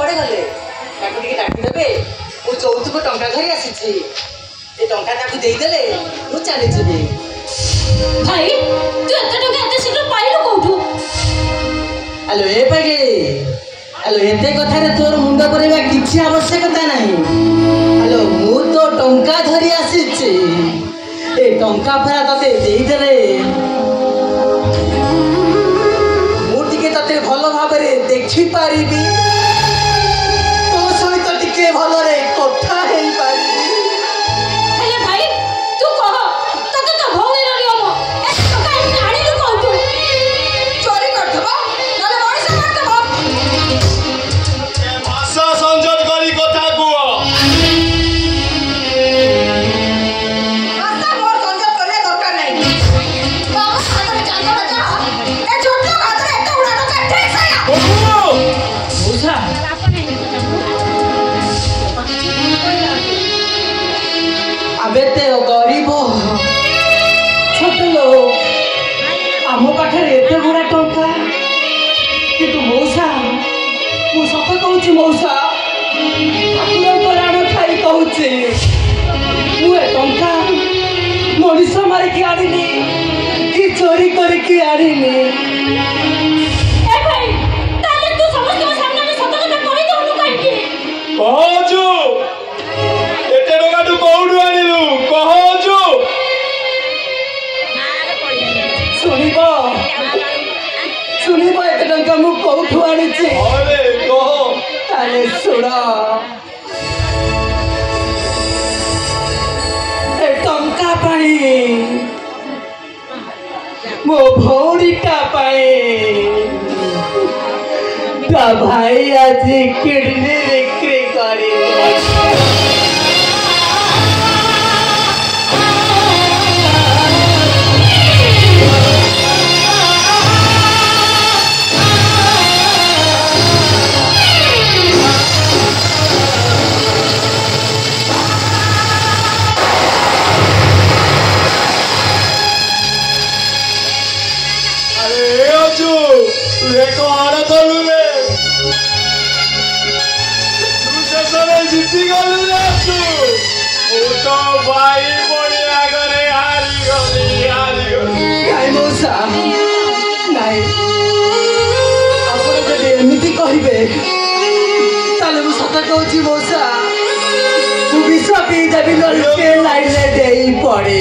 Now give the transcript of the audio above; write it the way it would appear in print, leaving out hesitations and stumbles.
कुआड़े गले डाकिदेवे मु चौथुक टंका धरी आसी टंका देदेले मु चली जी भाई तू एत टंका एत शीघ्र पाइलु कोठू हेलो ए पागे हेलो एते कथा रे तोर मुंड करबा किछि आवश्यकता नाही हेलो मु तो टंका धरी आसी ए टंका फेरा तते देदेले मु टिके तते भलो भाबरे देखि पारिबी तो सहित टिके भलो रे कथा हेई पारिबी हेले भाई तू कह तते तो भौई रे नियम ए टंका इन आनिलु कोठू चोरी करथबा नले मଣିଷ मारथबा ए भाषा संजोग करी कथा कुओ आसा मोर संजोग करे दरकार नाही बाबा हाथ चांदर जा ए छोटो हाथ रे एत उड़ा टंका ठीक सया बुझा अबे ते गरीब छोट लोग आम पाखे एत गुड़ा टंका किंतु मौसा मु सत कहूँ मौसा ठाकुर राण खाई कहूँ मुझे टंका मनीष मारिकी आनी कि चोरी करके आनी ए भाई ताले तू समस्त के सामने में सत कथा कहि दउनु काहे कहजु एते टका तू कोउडु आनिलु कहजु शुणव एत टंका मु कौठू आनी अरे कह ताले शुण ए टंका पाई मो भौरीटा पाई ता भाई आज किडनी बिक्री करी तुझे कौन करू रे तू से सारे जीती गलू रे तू वो तो भाई बढ़िया करे हारी गली नहीं मौसा नहीं आप एमती कहे ताले मु सत कहूँ मौसा तू विष पी देवी लोके लाइन दे पड़े